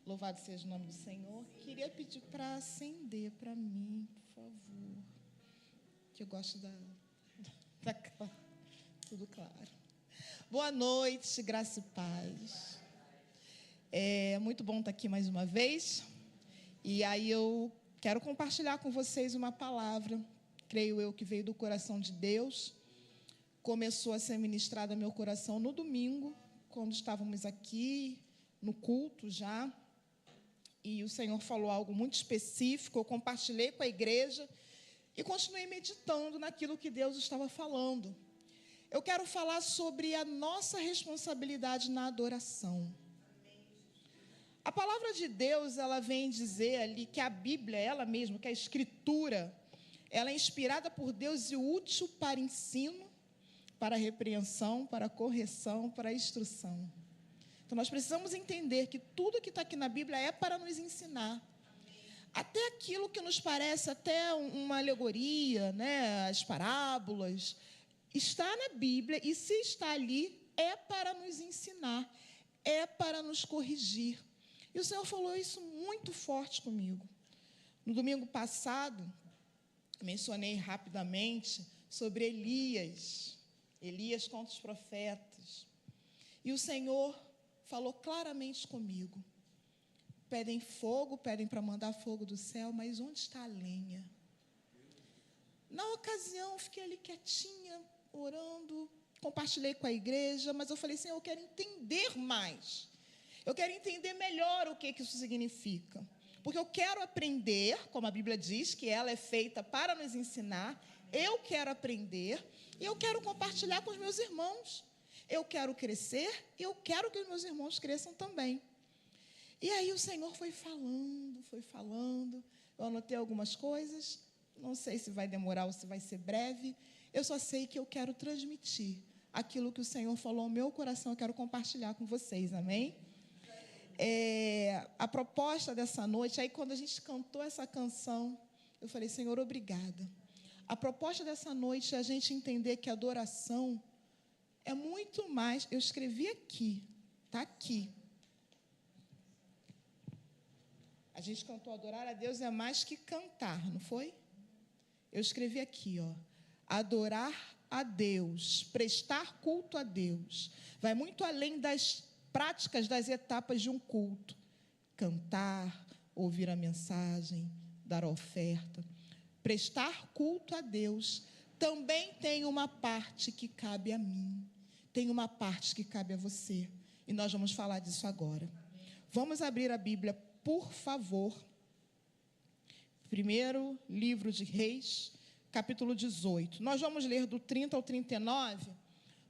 Louvado seja o nome do Senhor. Queria pedir para acender para mim, por favor. Que eu gosto da tudo claro. Boa noite, graça e paz. É muito bom estar aqui mais uma vez. E aí eu quero compartilhar com vocês uma palavra, creio eu, que veio do coração de Deus. Começou a ser ministrada ao meu coração no domingo, quando estávamos aqui no culto já. E o Senhor falou algo muito específico, eu compartilhei com a igreja e continuei meditando naquilo que Deus estava falando. Eu quero falar sobre a nossa responsabilidade na adoração. A palavra de Deus, ela vem dizer ali que a Bíblia, ela mesma, que a Escritura, ela é inspirada por Deus e útil para ensino, para repreensão, para correção, para instrução. Então, nós precisamos entender que tudo que está aqui na Bíblia é para nos ensinar. Até aquilo que nos parece até uma alegoria, né? As parábolas, está na Bíblia, e se está ali, é para nos ensinar, é para nos corrigir. E o Senhor falou isso muito forte comigo. No domingo passado, mencionei rapidamente sobre Elias contra os profetas. E o Senhor falou claramente comigo. Pedem fogo, pedem para mandar fogo do céu, mas onde está a lenha? Na ocasião, fiquei ali quietinha, orando, compartilhei com a igreja, mas eu falei, Senhor, eu quero entender mais. Eu quero entender melhor o que isso significa. Porque eu quero aprender, como a Bíblia diz, que ela é feita para nos ensinar. Eu quero aprender e eu quero compartilhar com os meus irmãos. Eu quero crescer e eu quero que os meus irmãos cresçam também. E aí o Senhor foi falando. Eu anotei algumas coisas. Não sei se vai demorar ou se vai ser breve. Eu só sei que eu quero transmitir aquilo que o Senhor falou ao meu coração. Eu quero compartilhar com vocês, amém? A proposta dessa noite, aí quando a gente cantou essa canção, eu falei, Senhor, obrigada. A proposta dessa noite é a gente entender que a adoração é muito mais. Eu escrevi aqui, está aqui. A gente cantou adorar a Deus é mais que cantar, não foi? Eu escrevi aqui, ó. Adorar a Deus, prestar culto a Deus, vai muito além das práticas, das etapas de um culto. Cantar, ouvir a mensagem, dar a oferta. Prestar culto a Deus também tem uma parte que cabe a mim. Tem uma parte que cabe a você. E nós vamos falar disso agora. Vamos abrir a Bíblia, por favor. Primeiro livro de Reis, capítulo 18. Nós vamos ler do 30 ao 39,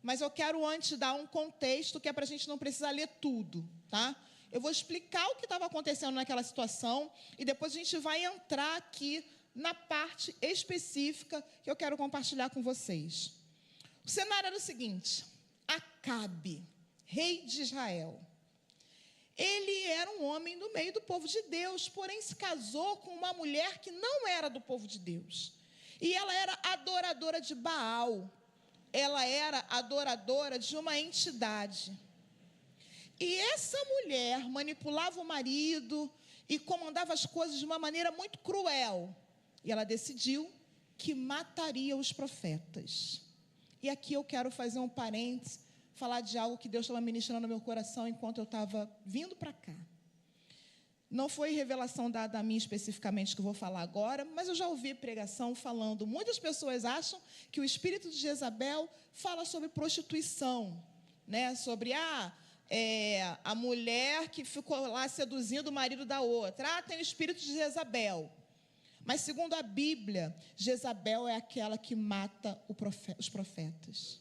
mas eu quero antes dar um contexto que é para a gente não precisar ler tudo, tá? Eu vou explicar o que estava acontecendo naquela situação e depois a gente vai entrar aqui na parte específica que eu quero compartilhar com vocês. O cenário era o seguinte: Acabe, rei de Israel, ele era um homem do meio do povo de Deus, porém se casou com uma mulher que não era do povo de Deus. E ela era adoradora de Baal. Ela era adoradora de uma entidade. E essa mulher manipulava o marido e comandava as coisas de uma maneira muito cruel. E ela decidiu que mataria os profetas. E aqui eu quero fazer um parênteses, falar de algo que Deus estava ministrando no meu coração enquanto eu estava vindo para cá. Não foi revelação dada a mim especificamente que eu vou falar agora, mas eu já ouvi pregação falando. Muitas pessoas acham que o espírito de Jezabel fala sobre prostituição, né? Sobre a mulher que ficou lá seduzindo o marido da outra. Tem o espírito de Jezabel. Mas segundo a Bíblia, Jezabel é aquela que mata os profetas.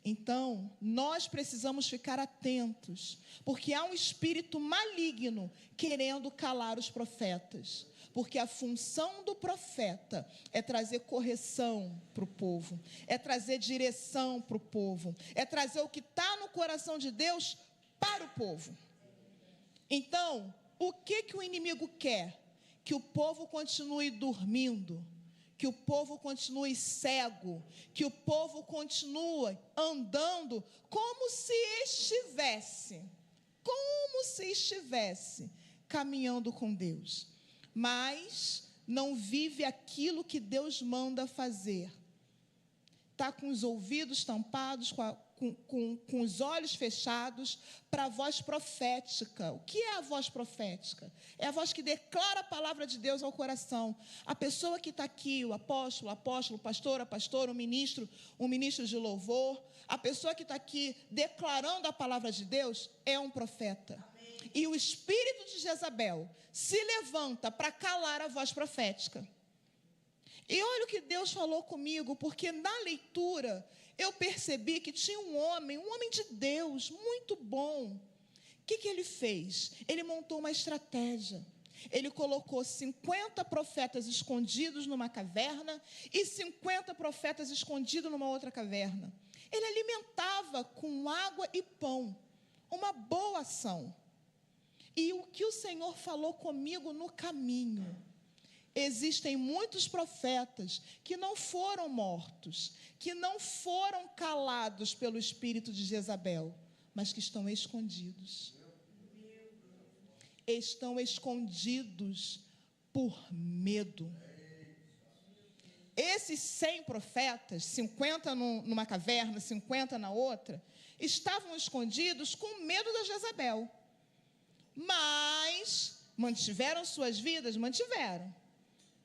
Então, nós precisamos ficar atentos, porque há um espírito maligno querendo calar os profetas. Porque a função do profeta é trazer correção para o povo, é trazer direção para o povo, é trazer o que está no coração de Deus para o povo. Então, o que o inimigo quer? Que o povo continue dormindo, que o povo continue cego, que o povo continue andando como se estivesse você estivesse caminhando com Deus, mas não vive aquilo que Deus manda fazer. Está com os ouvidos tampados, com os olhos fechados para a voz profética. O que é a voz profética? É a voz que declara a palavra de Deus ao coração. A pessoa que está aqui, o apóstolo, pastor, a pastora, o ministro de louvor, a pessoa que está aqui declarando a palavra de Deus é um profeta. Amém. E o espírito de Jezabel se levanta para calar a voz profética. E olha o que Deus falou comigo, porque na leitura eu percebi que tinha um homem de Deus, muito bom. O que ele fez? Ele montou uma estratégia. Ele colocou 50 profetas escondidos numa caverna e 50 profetas escondidos numa outra caverna. Ele alimentava com água e pão, uma boa ação. E o que o Senhor falou comigo no caminho? Existem muitos profetas que não foram mortos, que não foram calados pelo espírito de Jezabel, mas que estão escondidos. Estão escondidos por medo. Esses 100 profetas, 50 numa caverna, 50 na outra, estavam escondidos com medo da Jezabel. Mas mantiveram suas vidas? Mantiveram.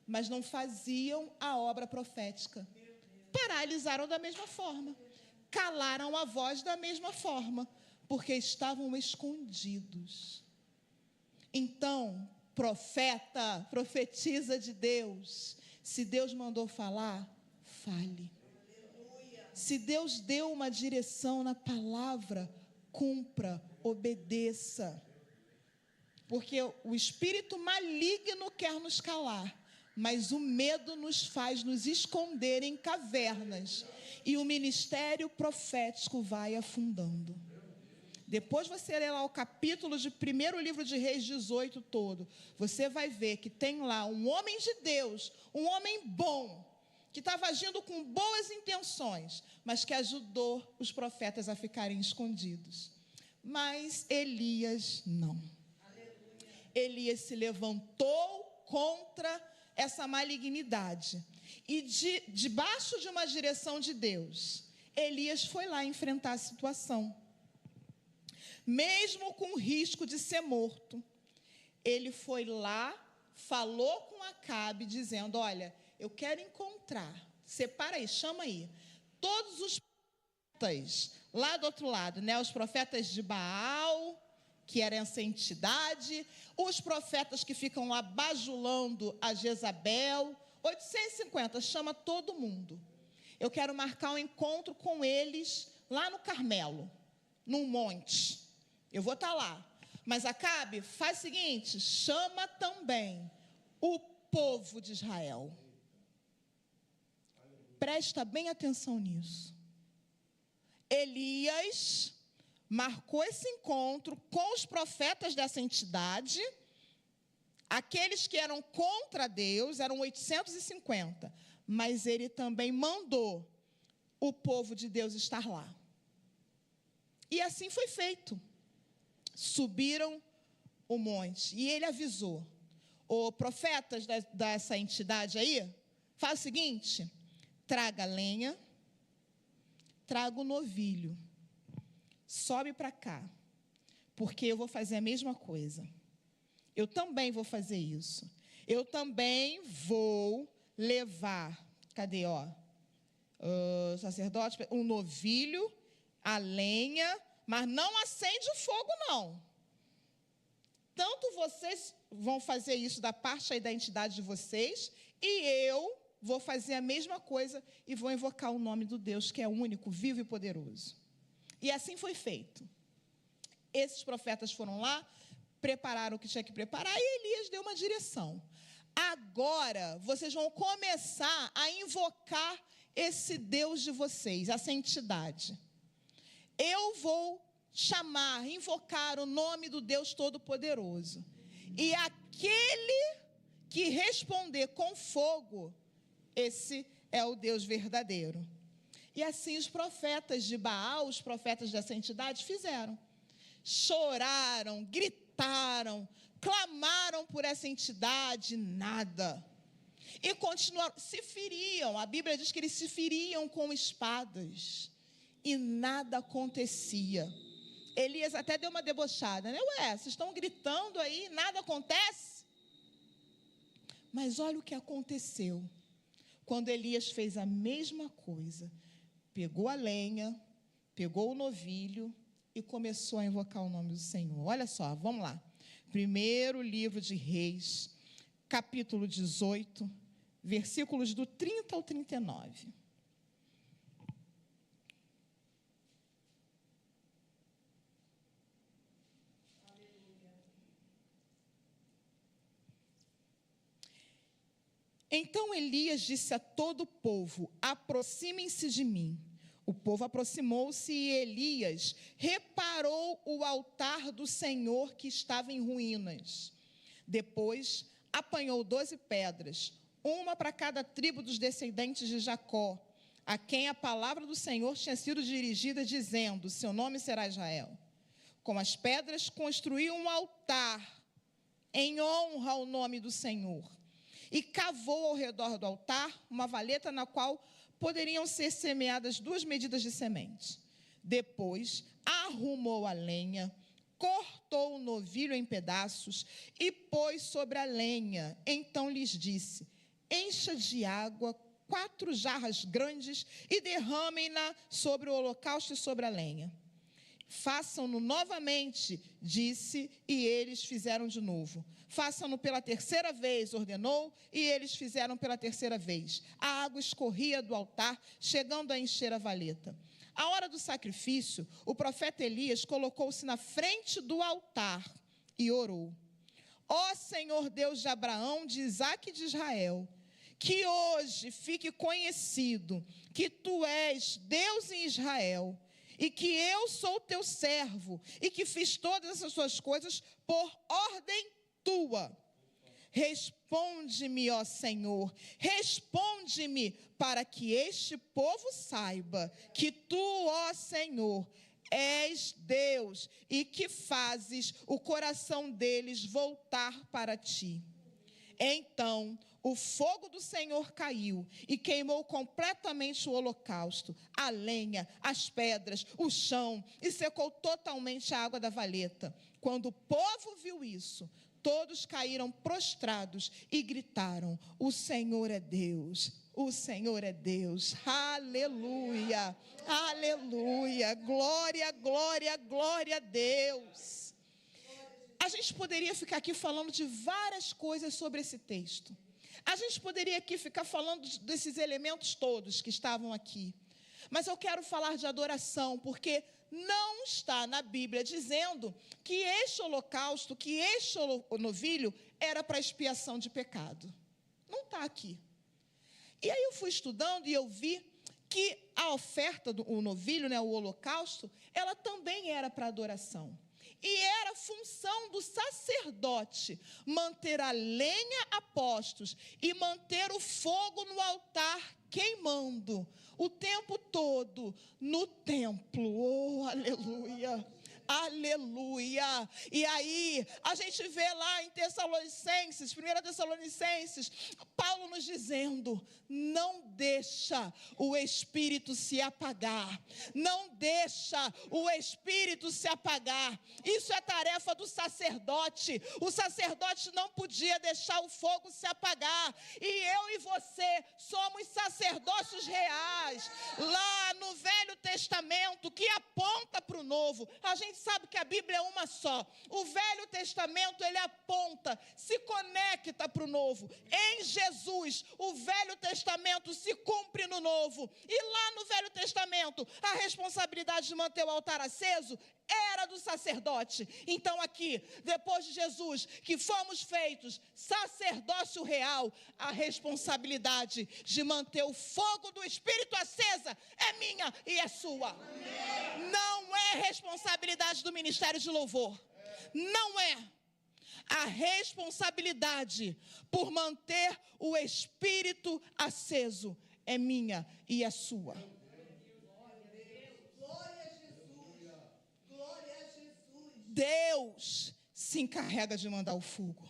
Mas não faziam a obra profética. Paralisaram da mesma forma. Calaram a voz da mesma forma, porque estavam escondidos. Então, profetiza de Deus. Se Deus mandou falar, fale. Se Deus deu uma direção na palavra, cumpra, obedeça. Porque o espírito maligno quer nos calar, mas o medo nos faz nos esconder em cavernas. E o ministério profético vai afundando. Depois você lê lá o capítulo de 1º livro de Reis 18 todo. Você vai ver que tem lá um homem de Deus, um homem bom, que estava agindo com boas intenções, mas que ajudou os profetas a ficarem escondidos. Mas Elias não. Elias se levantou contra essa malignidade. E debaixo de uma direção de Deus, Elias foi lá enfrentar a situação. Mesmo com o risco de ser morto, ele foi lá, falou com Acabe, dizendo, olha, eu quero encontrar, separa aí, chama aí, todos os profetas, lá do outro lado, né, os profetas de Baal, que era essa entidade, os profetas que ficam lá bajulando a Jezabel, 850, chama todo mundo. Eu quero marcar um encontro com eles lá no Carmelo, num monte. Eu vou estar lá. Mas Acabe, faz o seguinte, chama também o povo de Israel. Presta bem atenção nisso. Elias marcou esse encontro com os profetas dessa entidade, aqueles que eram contra Deus, eram 850, mas ele também mandou o povo de Deus estar lá. E assim foi feito. Subiram o monte, e ele avisou, os profetas dessa entidade aí, faz o seguinte, traga lenha, traga o novilho, sobe para cá, porque eu vou fazer a mesma coisa. Eu também vou fazer isso. Eu também vou levar, cadê, ó? O sacerdote, um novilho, a lenha, mas não acende o fogo, não. Tanto vocês vão fazer isso da parte aí da entidade de vocês, e eu vou fazer a mesma coisa e vou invocar o nome do Deus, que é único, vivo e poderoso. E assim foi feito. Esses profetas foram lá, prepararam o que tinha que preparar, e Elias deu uma direção. Agora, vocês vão começar a invocar esse Deus de vocês, essa entidade. Eu vou chamar, invocar o nome do Deus Todo-Poderoso. E aquele que responder com fogo, esse é o Deus verdadeiro. E assim os profetas de Baal, os profetas dessa entidade, fizeram. choraram, gritaram, clamaram por essa entidade, nada. E continuaram, se feriam, a Bíblia diz que eles se feriam com espadas, e nada acontecia. Elias até deu uma debochada, né? Ué, vocês estão gritando aí, nada acontece? Mas olha o que aconteceu. Quando Elias fez a mesma coisa, pegou a lenha, pegou o novilho e começou a invocar o nome do Senhor. Olha só, vamos lá. Primeiro livro de Reis, capítulo 18, versículos do 30 ao 39. Então Elias disse a todo o povo: aproximem-se de mim. O povo aproximou-se e Elias reparou o altar do Senhor que estava em ruínas. Depois apanhou 12 pedras, uma para cada tribo dos descendentes de Jacó, a quem a palavra do Senhor tinha sido dirigida, dizendo: seu nome será Israel. Com as pedras construiu um altar em honra ao nome do Senhor. E cavou ao redor do altar uma valeta na qual poderiam ser semeadas 2 medidas de semente. Depois, arrumou a lenha, cortou o novilho em pedaços e pôs sobre a lenha. Então lhes disse: encha de água 4 jarras grandes e derramem-na sobre o holocausto e sobre a lenha. Façam-no novamente, disse, e eles fizeram de novo. Façam-no pela 3ª vez, ordenou, e eles fizeram pela 3ª vez. A água escorria do altar, chegando a encher a valeta. À hora do sacrifício, o profeta Elias colocou-se na frente do altar e orou: ó Senhor Deus de Abraão, de Isaque e de Israel, que hoje fique conhecido que tu és Deus em Israel, e que eu sou teu servo, e que fiz todas essas suas coisas por ordem tua. Responde-me, ó Senhor, responde-me, para que este povo saiba que tu, ó Senhor, és Deus, e que fazes o coração deles voltar para ti. Então o fogo do Senhor caiu e queimou completamente o holocausto, a lenha, as pedras, o chão, e secou totalmente a água da valeta. Quando o povo viu isso, todos caíram prostrados e gritaram: o Senhor é Deus, o Senhor é Deus. Aleluia, aleluia, glória, glória, glória a Deus. A gente poderia ficar aqui falando de várias coisas sobre esse texto. A gente poderia aqui ficar falando desses elementos todos que estavam aqui. Mas eu quero falar de adoração, porque não está na Bíblia dizendo que este holocausto, que este novilho era para expiação de pecado. Não está aqui. E aí eu fui estudando e eu vi que a oferta do novilho, né, o holocausto, ela também era para adoração. E era função do sacerdote manter a lenha a postos e manter o fogo no altar queimando o tempo todo no templo. Oh, aleluia! Aleluia! E aí, a gente vê lá em Tessalonicenses, 1 Tessalonicenses, Paulo nos dizendo: não deixa o Espírito se apagar. Não deixa o Espírito se apagar. Isso é tarefa do sacerdote. O sacerdote não podia deixar o fogo se apagar. E eu e você somos sacerdócios reais. Lá no Velho Testamento, que aponta para o Novo. A gente sabe que a Bíblia é uma só. O Velho Testamento, ele aponta, se conecta para o Novo. Em Jesus, o Velho Testamento se cumpre no Novo. E lá no Velho Testamento, a responsabilidade de manter o altar aceso era do sacerdote. Então aqui, depois de Jesus, que fomos feitos sacerdócio real, a responsabilidade de manter o fogo do Espírito acesa é minha e é sua. Não é responsabilidade do Ministério de Louvor. Não é. A responsabilidade por manter o Espírito aceso é minha e é sua. Deus se encarrega de mandar o fogo.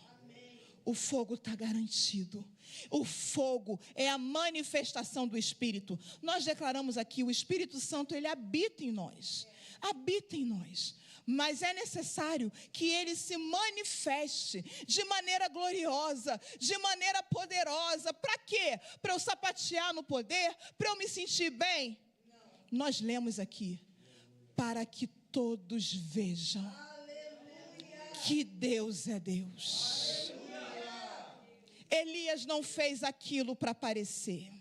O fogo está garantido. O fogo é a manifestação do Espírito. Nós declaramos aqui, o Espírito Santo, ele habita em nós. Habita em nós. Mas é necessário que ele se manifeste de maneira gloriosa, de maneira poderosa. Para quê? Para eu sapatear no poder? Para eu me sentir bem? Não. Nós lemos aqui, para que todos vejam que Deus é Deus. Elias não fez aquilo para aparecer.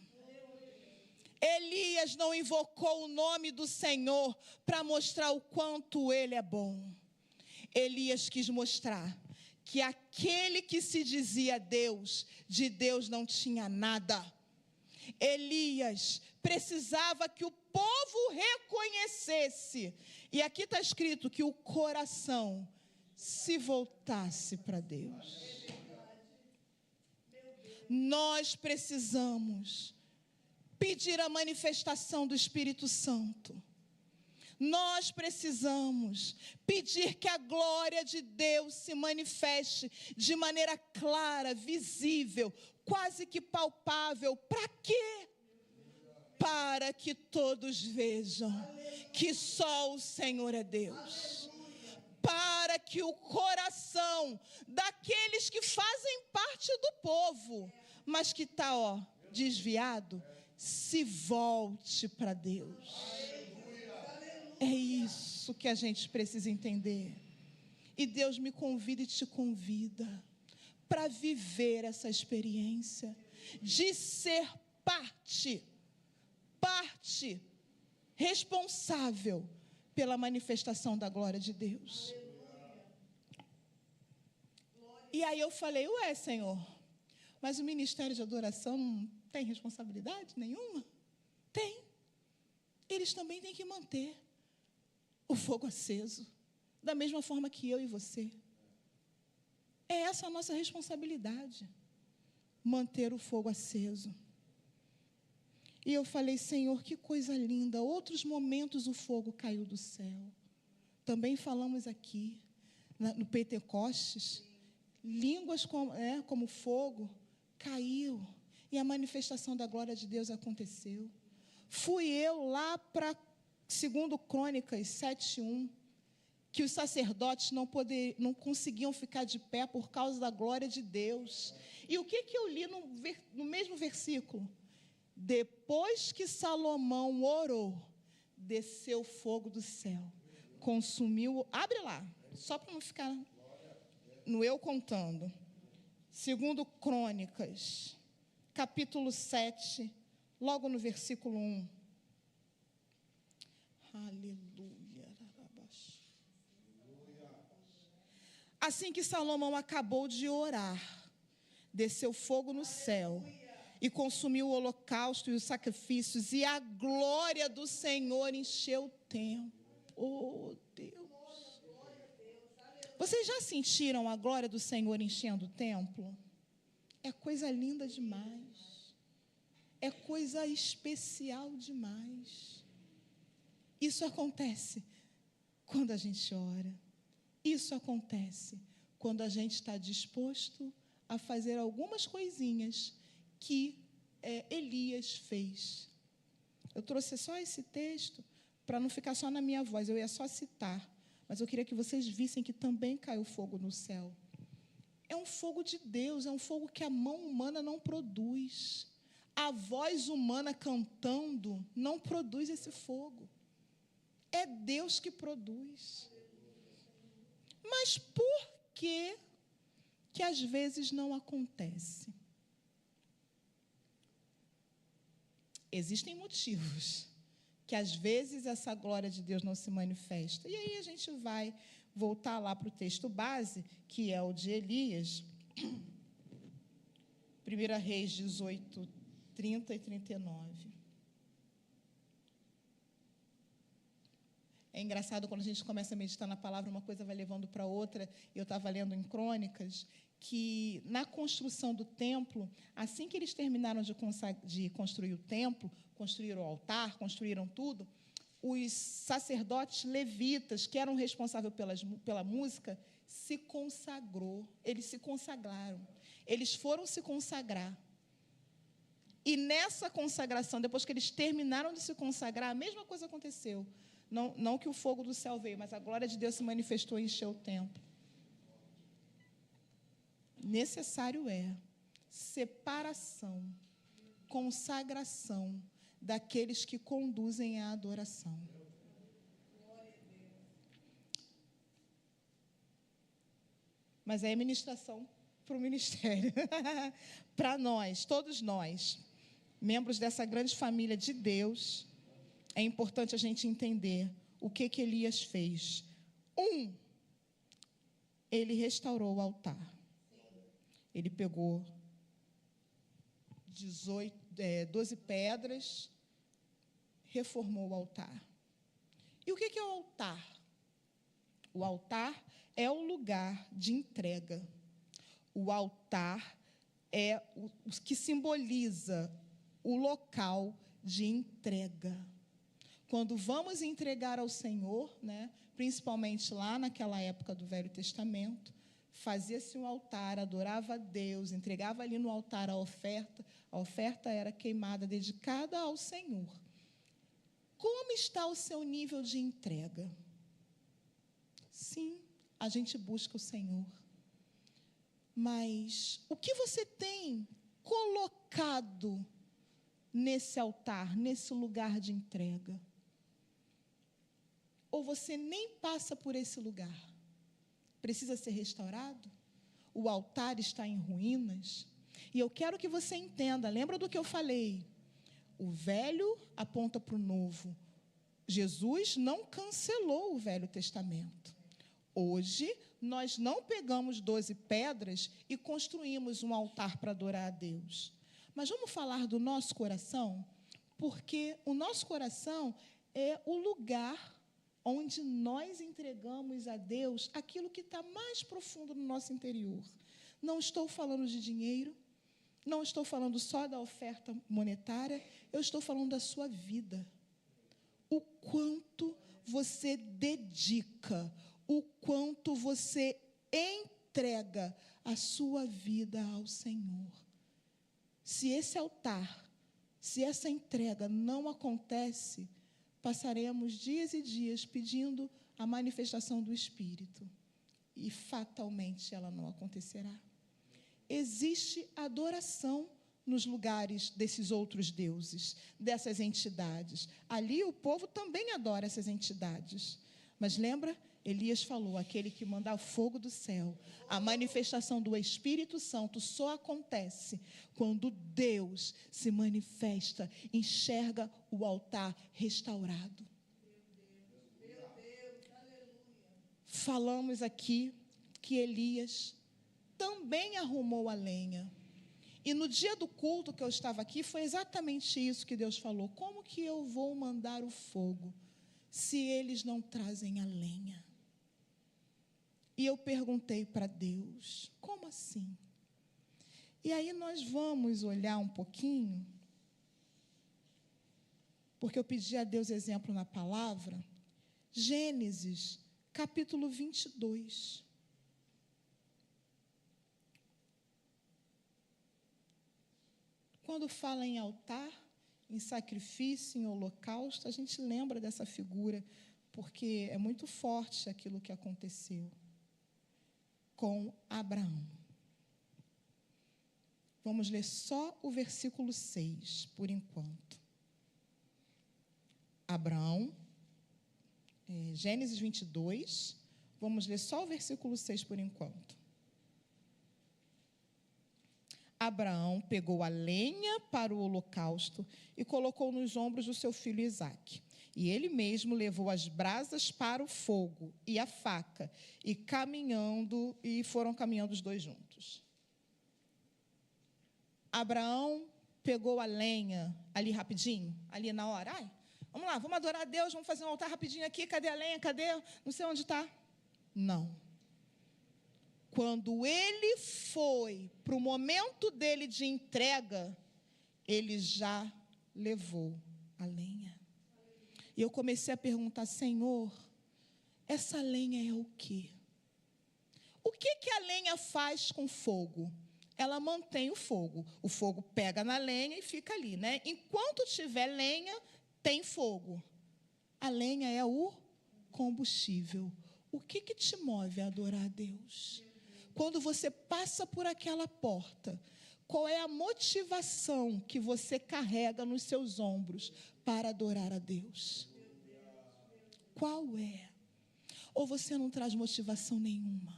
Elias não invocou o nome do Senhor para mostrar o quanto ele é bom. Elias quis mostrar que aquele que se dizia Deus, de Deus não tinha nada. Elias precisava que o povo reconhecesse. E aqui está escrito que o coração se voltasse para Deus. Nós precisamos pedir a manifestação do Espírito Santo. Nós precisamos pedir que a glória de Deus se manifeste de maneira clara, visível, quase que palpável. Para quê? Para que todos vejam que só o Senhor é Deus. Para que o coração daqueles que fazem parte do povo, mas que está, desviado, se volte para Deus. É isso que a gente precisa entender. E Deus me convida e te convida para viver essa experiência de ser parte responsável pela manifestação da glória de Deus. E aí eu falei, Senhor, mas o ministério de adoração não tem responsabilidade nenhuma? Tem. Eles também têm que manter o fogo aceso, da mesma forma que eu e você. É essa a nossa responsabilidade, manter o fogo aceso. E eu falei, Senhor, que coisa linda. Outros momentos o fogo caiu do céu. Também falamos aqui, no Pentecostes, línguas como fogo caiu. E a manifestação da glória de Deus aconteceu. Fui eu lá para 2 Crônicas 7:1, que os sacerdotes não conseguiam ficar de pé por causa da glória de Deus. E o que eu li no mesmo versículo? Depois que Salomão orou, desceu fogo do céu, consumiu. Abre lá, só para não ficar no eu contando. 2 Crônicas, capítulo 7, logo no versículo 1. Aleluia. Assim que Salomão acabou de orar, desceu fogo no céu e consumiu o holocausto e os sacrifícios, e a glória do Senhor encheu o templo. Oh, Deus! Vocês já sentiram a glória do Senhor enchendo o templo? É coisa linda demais. É coisa especial demais. Isso acontece quando a gente ora. Isso acontece quando a gente está disposto a fazer algumas coisinhas que Elias fez. Eu trouxe só esse texto para não ficar só na minha voz, eu ia só citar, mas eu queria que vocês vissem que também caiu fogo no céu. É um fogo de Deus, é um fogo que a mão humana não produz. A voz humana cantando não produz esse fogo. É Deus que produz. Mas por que às vezes não acontece? Existem motivos que às vezes essa glória de Deus não se manifesta. E aí a gente vai voltar lá para o texto base, que é o de Elias, 1 Reis 18, 30 e 39. É engraçado quando a gente começa a meditar na palavra, uma coisa vai levando para outra. Eu estava lendo em Crônicas que na construção do templo, assim que eles terminaram de construir o templo, construíram o altar, construíram tudo, os sacerdotes levitas, que eram responsáveis pela música, eles se consagraram. Eles foram se consagrar. E nessa consagração, depois que eles terminaram de se consagrar, a mesma coisa aconteceu. Não que o fogo do céu veio, mas a glória de Deus se manifestou e encheu o templo. Necessário é separação, consagração daqueles que conduzem a adoração. Mas é ministração para o ministério. Para nós, todos nós, membros dessa grande família de Deus, é importante a gente entender o que Elias fez. Ele restaurou o altar. Ele pegou 12 pedras, reformou o altar. E o que é o altar? O altar é o lugar de entrega. O altar é o que simboliza o local de entrega. Quando vamos entregar ao Senhor, né, principalmente lá naquela época do Velho Testamento, fazia-se um altar, adorava a Deus, entregava ali no altar a oferta era queimada, dedicada ao Senhor. Como está o seu nível de entrega? Sim, a gente busca o Senhor. Mas o que você tem colocado nesse altar, nesse lugar de entrega? Ou você nem passa por esse lugar? Precisa ser restaurado? O altar está em ruínas? E eu quero que você entenda, lembra do que eu falei? O velho aponta para o novo. Jesus não cancelou o Velho Testamento. Hoje, nós não pegamos 12 pedras e construímos um altar para adorar a Deus. Mas vamos falar do nosso coração? Porque o nosso coração é o lugar onde nós entregamos a Deus aquilo que está mais profundo no nosso interior. Não estou falando de dinheiro, não estou falando só da oferta monetária, eu estou falando da sua vida. O quanto você dedica, o quanto você entrega a sua vida ao Senhor. Se esse altar, se essa entrega não acontece, passaremos dias e dias pedindo a manifestação do Espírito. E fatalmente ela não acontecerá. Existe adoração nos lugares desses outros deuses, dessas entidades. Ali o povo também adora essas entidades. Mas lembra? Elias falou, aquele que manda fogo do céu, a manifestação do Espírito Santo só acontece quando Deus se manifesta, enxerga o altar restaurado. Meu Deus, aleluia. Falamos aqui que Elias também arrumou a lenha. E no dia do culto que eu estava aqui, foi exatamente isso que Deus falou. Como que eu vou mandar o fogo se eles não trazem a lenha? E eu perguntei para Deus, como assim? E aí nós vamos olhar um pouquinho, porque eu pedi a Deus exemplo na palavra, Gênesis, capítulo 22. Quando fala em altar, em sacrifício, em holocausto, a gente lembra dessa figura, porque é muito forte aquilo que aconteceu com Abraão. Vamos ler só o versículo 6, por enquanto. Abraão, Gênesis 22, vamos ler só o versículo 6 por enquanto. Abraão pegou a lenha para o holocausto e colocou nos ombros do seu filho Isaque. E ele mesmo levou as brasas para o fogo e a faca, e foram caminhando os dois juntos. Abraão pegou a lenha ali rapidinho, ali na hora. Vamos lá, vamos adorar a Deus, vamos fazer um altar rapidinho aqui, cadê a lenha, cadê? Não sei onde está. Não. Quando ele foi para o momento dele de entrega, ele já levou a lenha. E eu comecei a perguntar: Senhor, essa lenha é o quê? O que a lenha faz com fogo? Ela mantém o fogo. O fogo pega na lenha e fica ali, né? Enquanto tiver lenha, tem fogo. A lenha é o combustível. O que te move a adorar a Deus? Quando você passa por aquela porta, qual é a motivação que você carrega nos seus ombros para adorar a Deus? Qual é? Ou você não traz motivação nenhuma?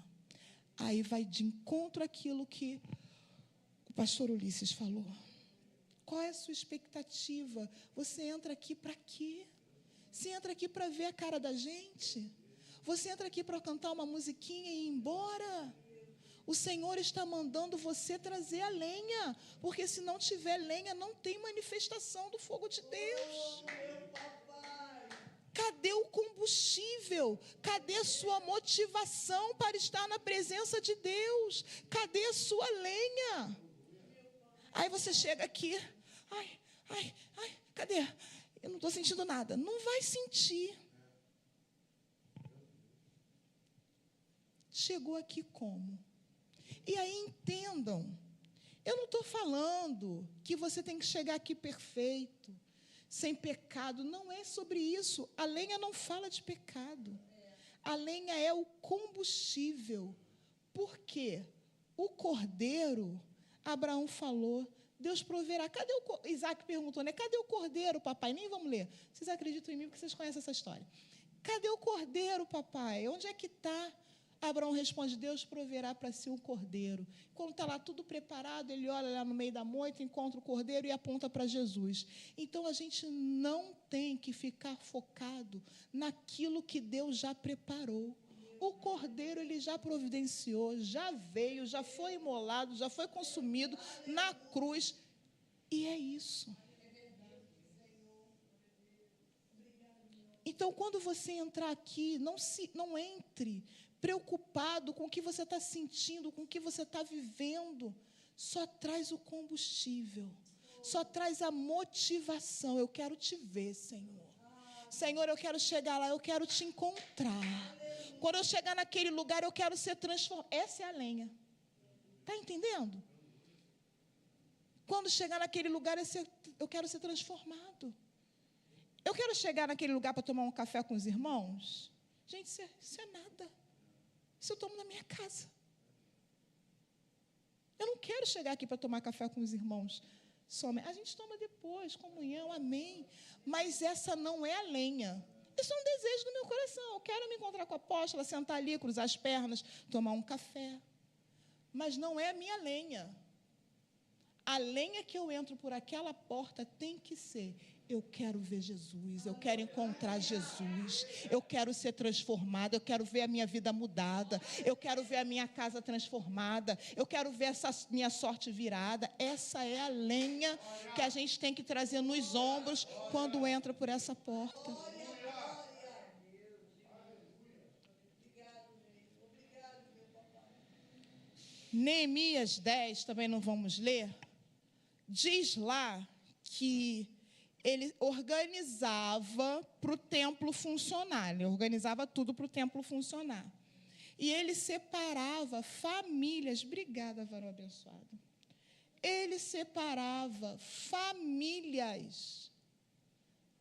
Aí vai de encontro àquilo que o pastor Ulisses falou. Qual é a sua expectativa? Você entra aqui para quê? Você entra aqui para ver a cara da gente? Você entra aqui para cantar uma musiquinha e ir embora? O Senhor está mandando você trazer a lenha, porque se não tiver lenha, não tem manifestação do fogo de Deus. Cadê o combustível? Cadê a sua motivação para estar na presença de Deus? Cadê a sua lenha? Aí você chega aqui, ai, cadê? Eu não estou sentindo nada. Não vai sentir. Chegou aqui como? E aí entendam, eu não estou falando que você tem que chegar aqui perfeito, sem pecado. Não é sobre isso. A lenha não fala de pecado. A lenha é o combustível. Por quê? O cordeiro, Abraão falou, Deus proverá. Cadê o Isaac perguntou, né? Cadê o cordeiro, papai? Nem vamos ler. Vocês acreditam em mim porque vocês conhecem essa história. Cadê o cordeiro, papai? Onde é que está? Abraão responde: Deus proverá para si um cordeiro. Quando está lá tudo preparado, ele olha lá no meio da moita, encontra o cordeiro e aponta para Jesus. Então, a gente não tem que ficar focado naquilo que Deus já preparou. O cordeiro, ele já providenciou, já veio, já foi imolado, já foi consumido na cruz. E é isso. Então, quando você entrar aqui, não entre preocupado com o que você está sentindo, com o que você está vivendo. Só traz o combustível, só traz a motivação. Eu quero te ver, Senhor. Senhor, eu quero chegar lá, eu quero te encontrar. Quando eu chegar naquele lugar, eu quero ser transformado. Essa é a lenha. Está entendendo? Quando chegar naquele lugar, eu quero ser transformado. Eu quero chegar naquele lugar para tomar um café com os irmãos. Gente, isso é nada. Isso eu tomo na minha casa. Eu não quero chegar aqui para tomar café com os irmãos. A gente toma depois, comunhão, amém. Mas essa não é a lenha. Isso é um desejo do meu coração. Eu quero me encontrar com a apóstola, sentar ali, cruzar as pernas, tomar um café. Mas não é a minha lenha. A lenha que eu entro por aquela porta tem que ser: eu quero ver Jesus, eu quero encontrar Jesus, eu quero ser transformada, eu quero ver a minha vida mudada, eu quero ver a minha casa transformada, eu quero ver essa minha sorte virada. Essa é a lenha que a gente tem que trazer nos ombros quando entra por essa porta. Neemias 10, também não vamos ler, diz lá que ele organizava para o templo funcionar, ele organizava tudo para o templo funcionar. E ele separava famílias, obrigada, varão abençoado. Ele separava famílias.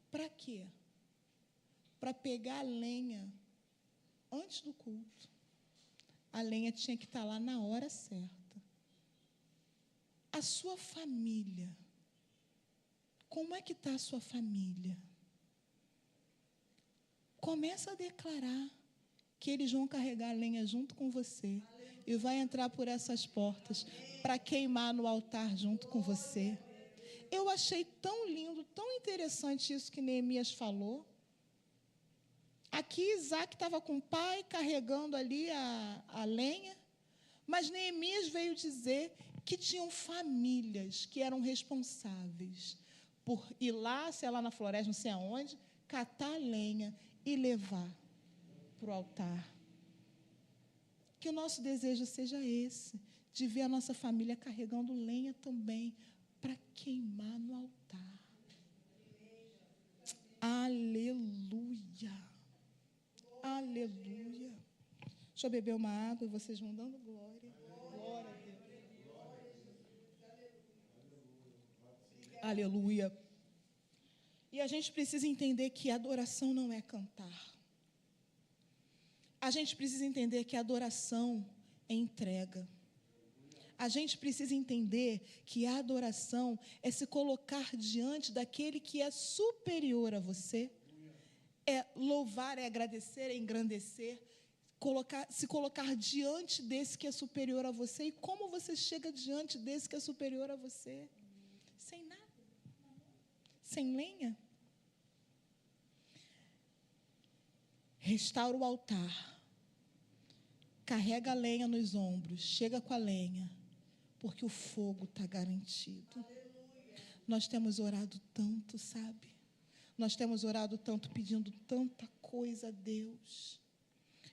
Para quê? Para pegar a lenha antes do culto. A lenha tinha que estar lá na hora certa. A sua família. Como é que está a sua família? Começa a declarar que eles vão carregar a lenha junto com você e vai entrar por essas portas para queimar no altar junto com você. Eu achei tão lindo, tão interessante isso que Neemias falou. Aqui Isaac estava com o pai carregando ali a lenha, mas Neemias veio dizer que tinham famílias que eram responsáveis por ir lá, sei lá na floresta, não sei aonde, catar a lenha e levar para o altar. Que o nosso desejo seja esse, de ver a nossa família carregando lenha também, para queimar no altar. Aleluia. Aleluia. Deixa eu beber uma água e vocês vão dando glória. Glória a Deus. Aleluia. E a gente precisa entender que adoração não é cantar. A gente precisa entender que adoração é entrega. A gente precisa entender que a adoração é se colocar diante daquele que é superior a você. É louvar, é agradecer, é engrandecer, se colocar diante desse que é superior a você. E como você chega diante desse que é superior a você? Sem nada. Sem lenha. Restaura o altar. Carrega a lenha nos ombros. Chega com a lenha. Porque o fogo está garantido. Nós temos orado tanto, sabe? Nós temos orado tanto, pedindo tanta coisa a Deus.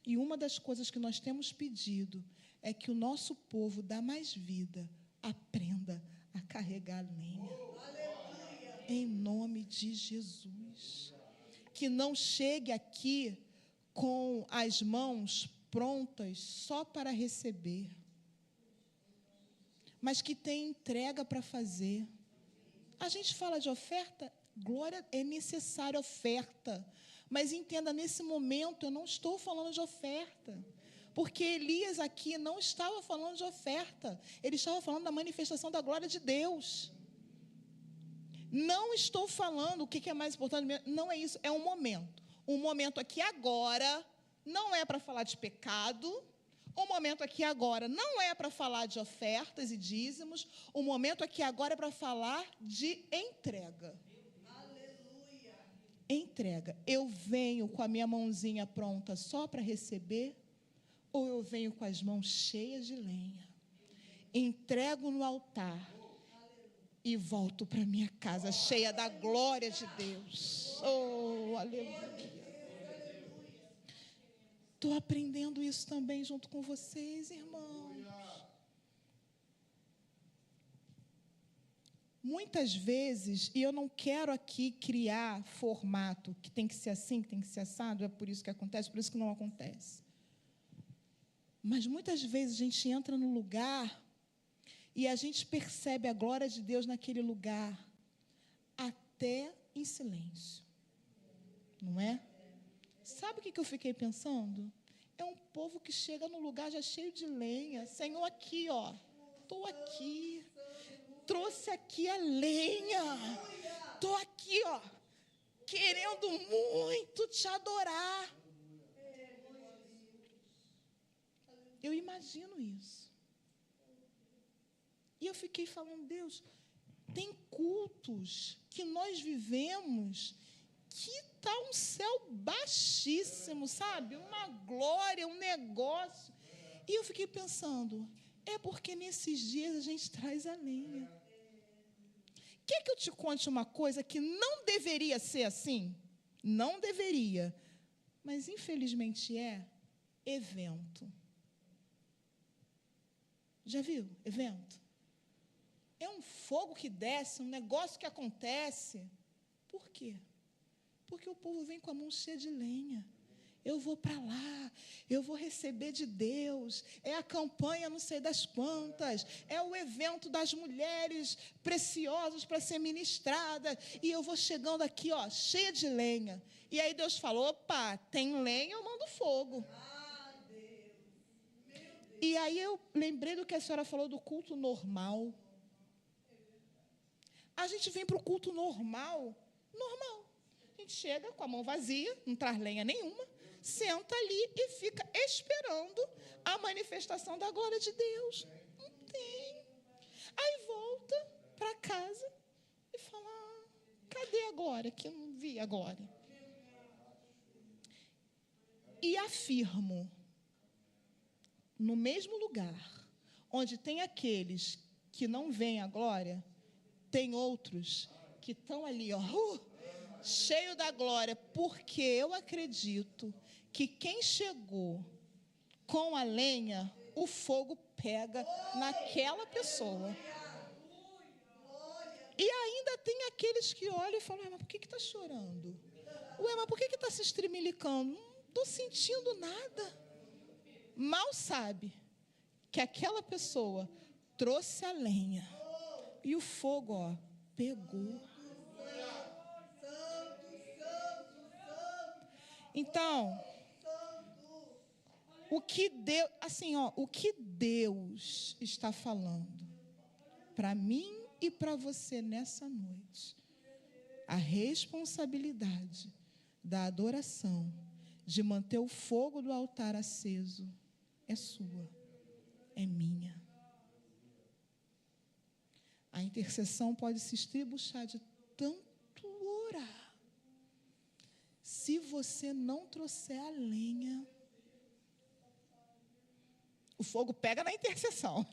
E uma das coisas que nós temos pedido é que o nosso povo da mais vida aprenda a carregar a lenha. Em nome de Jesus. Que não chegue aqui com as mãos prontas só para receber, mas que tem entrega para fazer. A gente fala de oferta, glória, é necessária oferta. Mas entenda, nesse momento eu não estou falando de oferta. Porque Elias aqui não estava falando de oferta. Ele estava falando da manifestação da glória de Deus. Não estou falando o que é mais importante. Não é isso, é um momento. Um momento aqui agora não é para falar de pecado. O momento aqui agora não é para falar de ofertas e dízimos. O momento aqui agora é para falar de entrega. Aleluia. Entrega. Eu venho com a minha mãozinha pronta só para receber? Ou eu venho com as mãos cheias de lenha? Entrego no altar e volto para minha casa cheia da glória de Deus. Oh, aleluia. Estou aprendendo isso também junto com vocês, irmãos. Muitas vezes, e eu não quero aqui criar formato que tem que ser assim, que tem que ser assado, é por isso que acontece, por isso que não acontece. Mas muitas vezes a gente entra no lugar e a gente percebe a glória de Deus naquele lugar, até em silêncio. Não é? Sabe o que eu fiquei pensando? É um povo que chega no lugar já cheio de lenha. Senhor, aqui, ó. Estou aqui. Trouxe aqui a lenha. Estou aqui, ó. Querendo muito te adorar. Eu imagino isso. E eu fiquei falando, Deus, tem cultos que nós vivemos que está um céu baixíssimo, sabe? Uma glória, um negócio. E eu fiquei pensando, é porque nesses dias a gente traz a lenha. Quer que eu te conte uma coisa que não deveria ser assim? Não deveria. Mas, infelizmente, é evento. Já viu? Evento. É um fogo que desce, um negócio que acontece. Por quê? Porque o povo vem com a mão cheia de lenha. Eu vou para lá, eu vou receber de Deus. É a campanha não sei das quantas. É o evento das mulheres preciosas para ser ministrada. E eu vou chegando aqui, ó, cheia de lenha. E aí Deus falou, opa, tem lenha, eu mando fogo. E aí eu lembrei do que a senhora falou do culto normal. A gente vem para o culto normal. A gente chega com a mão vazia, não traz lenha nenhuma, senta ali e fica esperando a manifestação da glória de Deus. Não tem. Aí volta para casa e fala, cadê a glória? Que eu não vi a glória. E afirmo, no mesmo lugar, onde tem aqueles que não veem a glória, tem outros que estão ali, ó, cheio da glória, porque eu acredito que quem chegou com a lenha, o fogo pega naquela pessoa. E ainda tem aqueles que olham e falam, mas por que está chorando? Ué, mas por que está se estremilicando? Não estou sentindo nada. Mal sabe que aquela pessoa trouxe a lenha e o fogo, ó, pegou. Então, o que Deus, assim, ó, o que Deus está falando para mim e para você nessa noite, a responsabilidade da adoração, de manter o fogo do altar aceso, é sua, é minha. A intercessão pode se estribuchar de tanto orar. Se você não trouxer a lenha, o fogo pega na intercessão.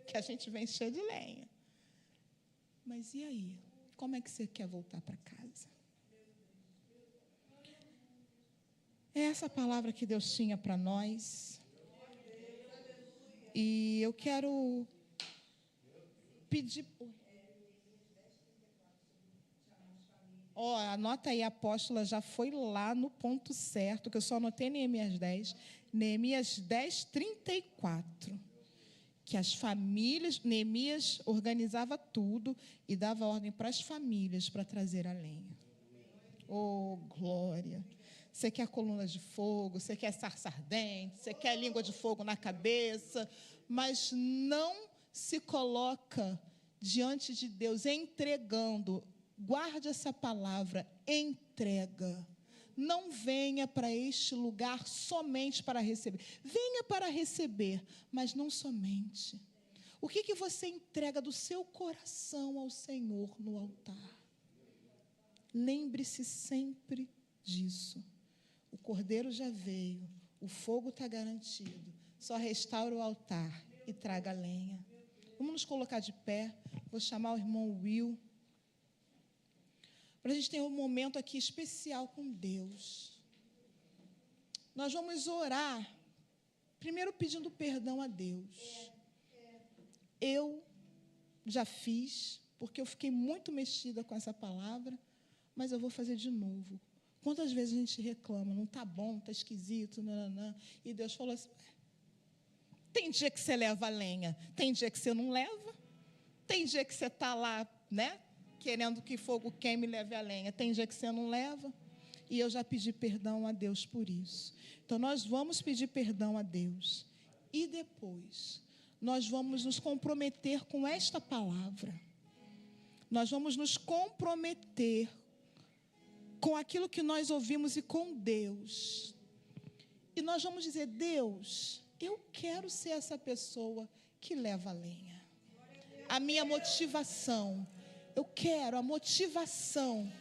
Que a gente vem cheio de lenha. Mas e aí? Como é que você quer voltar para casa? É essa palavra que Deus tinha para nós. E eu quero pedir... Ó, anota aí, a apóstola já foi lá no ponto certo, que eu só anotei Neemias 10. Neemias 10, 34. Que as famílias, Neemias organizava tudo e dava ordem para as famílias para trazer a lenha. Oh, glória! Você quer coluna de fogo, você quer sarça ardente, você quer língua de fogo na cabeça, mas não se coloca diante de Deus entregando. Guarde essa palavra, entrega. Não venha para este lugar somente para receber. Venha para receber, mas não somente. O que você entrega do seu coração ao Senhor no altar? Lembre-se sempre disso. O cordeiro já veio, o fogo está garantido. Só restaura o altar e traga lenha. Vamos nos colocar de pé. Vou chamar o irmão Will, para a gente ter um momento aqui especial com Deus. Nós vamos orar, primeiro pedindo perdão a Deus. Eu já fiz, porque eu fiquei muito mexida com essa palavra, mas eu vou fazer de novo. Quantas vezes a gente reclama, não está bom, está esquisito, nananã, e Deus falou assim, tem dia que você leva a lenha, tem dia que você não leva, tem dia que você está lá, né, querendo que fogo queime e leve a lenha, tem dia que você não leva, e eu já pedi perdão a Deus por isso. Então, nós vamos pedir perdão a Deus, e depois, nós vamos nos comprometer com esta palavra, nós vamos nos comprometer com aquilo que nós ouvimos e com Deus. E nós vamos dizer, Deus, eu quero ser essa pessoa que leva a lenha. A minha motivação, eu quero a motivação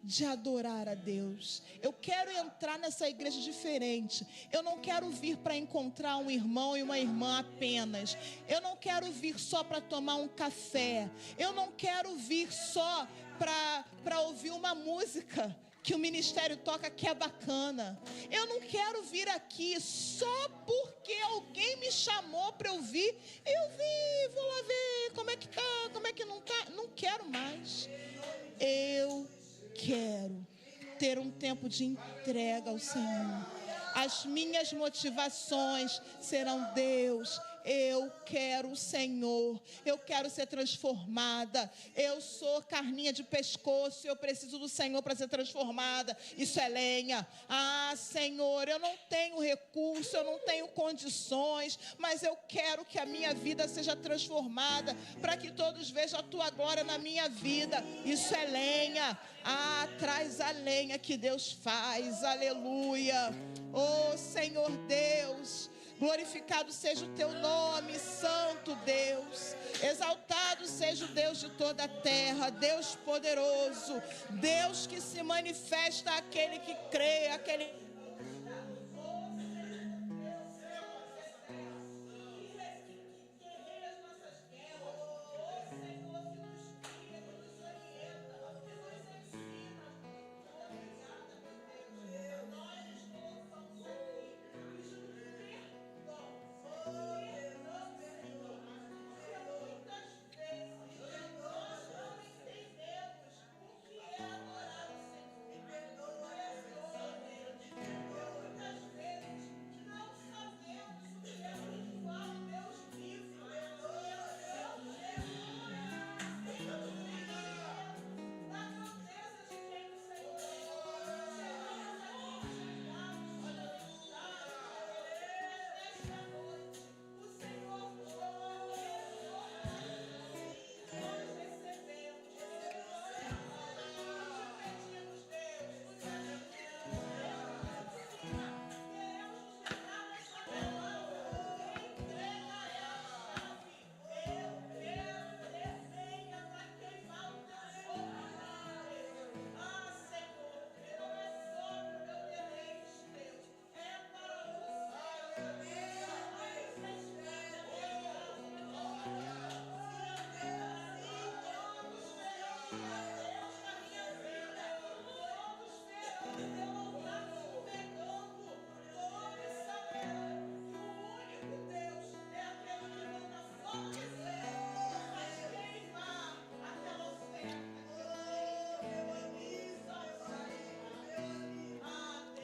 de adorar a Deus. Eu quero entrar nessa igreja diferente. Eu não quero vir para encontrar um irmão e uma irmã apenas. Eu não quero vir só para tomar um café. Eu não quero vir só para ouvir uma música que o ministério toca que é bacana. Eu não quero vir aqui só porque alguém me chamou para eu vir. Eu vim, vou lá ver como é que tá, como é que não tá. Não quero mais. Eu quero ter um tempo de entrega ao Senhor. As minhas motivações serão Deus. Eu quero o Senhor. Eu quero ser transformada. Eu sou carninha de pescoço. Eu preciso do Senhor para ser transformada. Isso é lenha. Ah, Senhor, eu não tenho recurso, eu não tenho condições, mas eu quero que a minha vida seja transformada, para que todos vejam a tua glória na minha vida. Isso é lenha. Ah, traz a lenha que Deus faz. Aleluia. Oh, Senhor Deus, glorificado seja o teu nome, santo Deus. Exaltado seja o Deus de toda a terra, Deus poderoso, Deus que se manifesta àquele que crê, àquele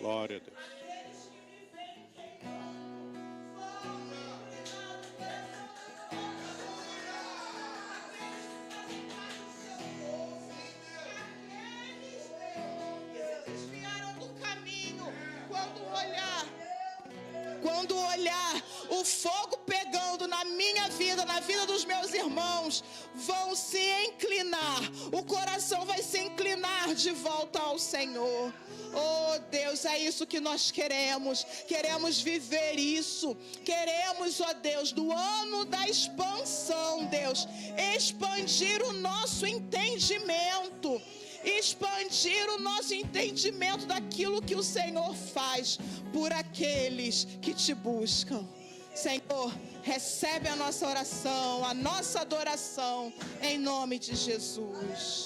Glória a Deus. Quando olhar o fogo pegando na minha vida, na vida dos meus irmãos, vão se inclinar, o coração vai se inclinar de volta ao Senhor. Oh Deus, é isso que nós queremos viver isso, queremos, ó Deus, do ano da expansão, Deus, expandir o nosso entendimento, expandir o nosso entendimento daquilo que o Senhor faz por aqueles que te buscam. Senhor, recebe a nossa oração, a nossa adoração, em nome de Jesus.